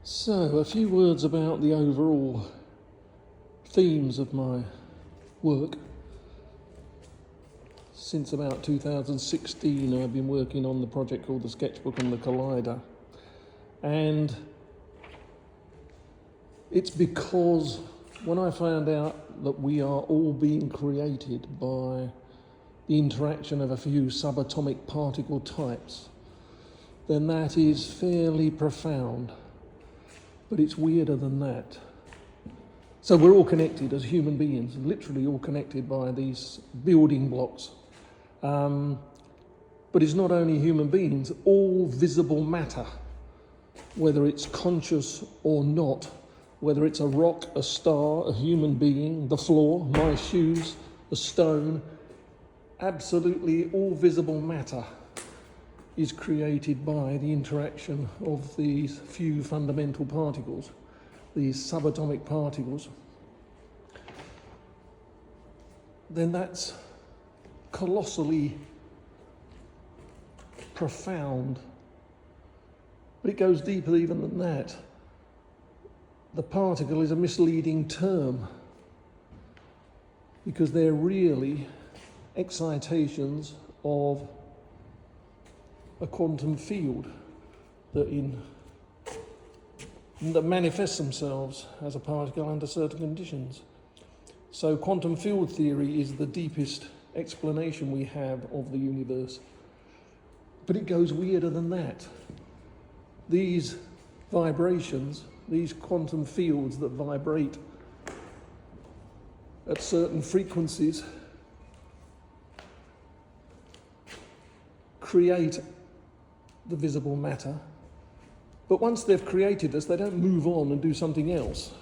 So, a few words about the overall themes of my work. Since about 2016, I've been working on the project called the Sketchbook and the Collider. And it's because when I found out that we are all being created by the interaction of a few subatomic particle types, then that is fairly profound. But it's weirder than that. So we're all connected as human beings, literally all connected by these building blocks. But it's not only human beings, all visible matter, whether it's conscious or not, whether it's a rock, a star, a human being, the floor, my shoes, a stone, absolutely all visible matter is created by the interaction of these few fundamental particles, these subatomic particles. Then that's colossally profound. But it goes deeper even than that. The particle is a misleading term because they're really excitations of a quantum field that manifests themselves as a particle under certain conditions. So quantum field theory is the deepest explanation we have of the universe. But it goes weirder than that. These vibrations, these quantum fields that vibrate at certain frequencies, create the visible matter, but once they've created us, they don't move on and do something else.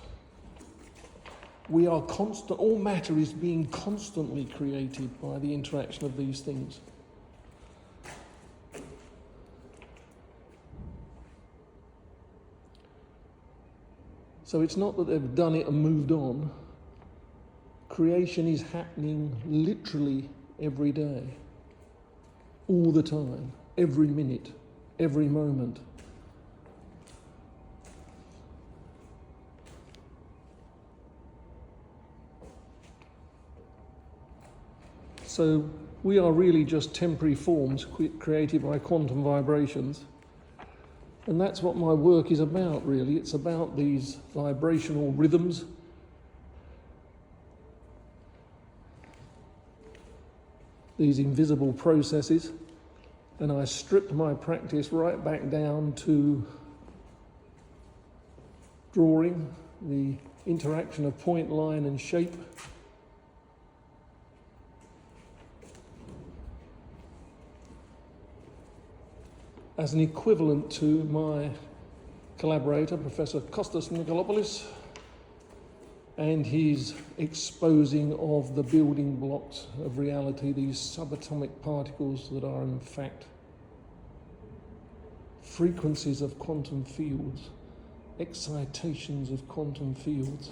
We are constant, all matter is being constantly created by the interaction of these things. So it's not that they've done it and moved on. Creation is happening literally every day, all the time, every minute, every moment. So we are really just temporary forms created by quantum vibrations. And that's what my work is about, really. It's about these vibrational rhythms, these invisible processes. And I stripped my practice right back down to drawing, the interaction of point, line, and shape. As an equivalent to my collaborator, Professor Kostas Nikolopoulos, and his exposing of the building blocks of reality, these subatomic particles that are in fact frequencies of quantum fields, excitations of quantum fields.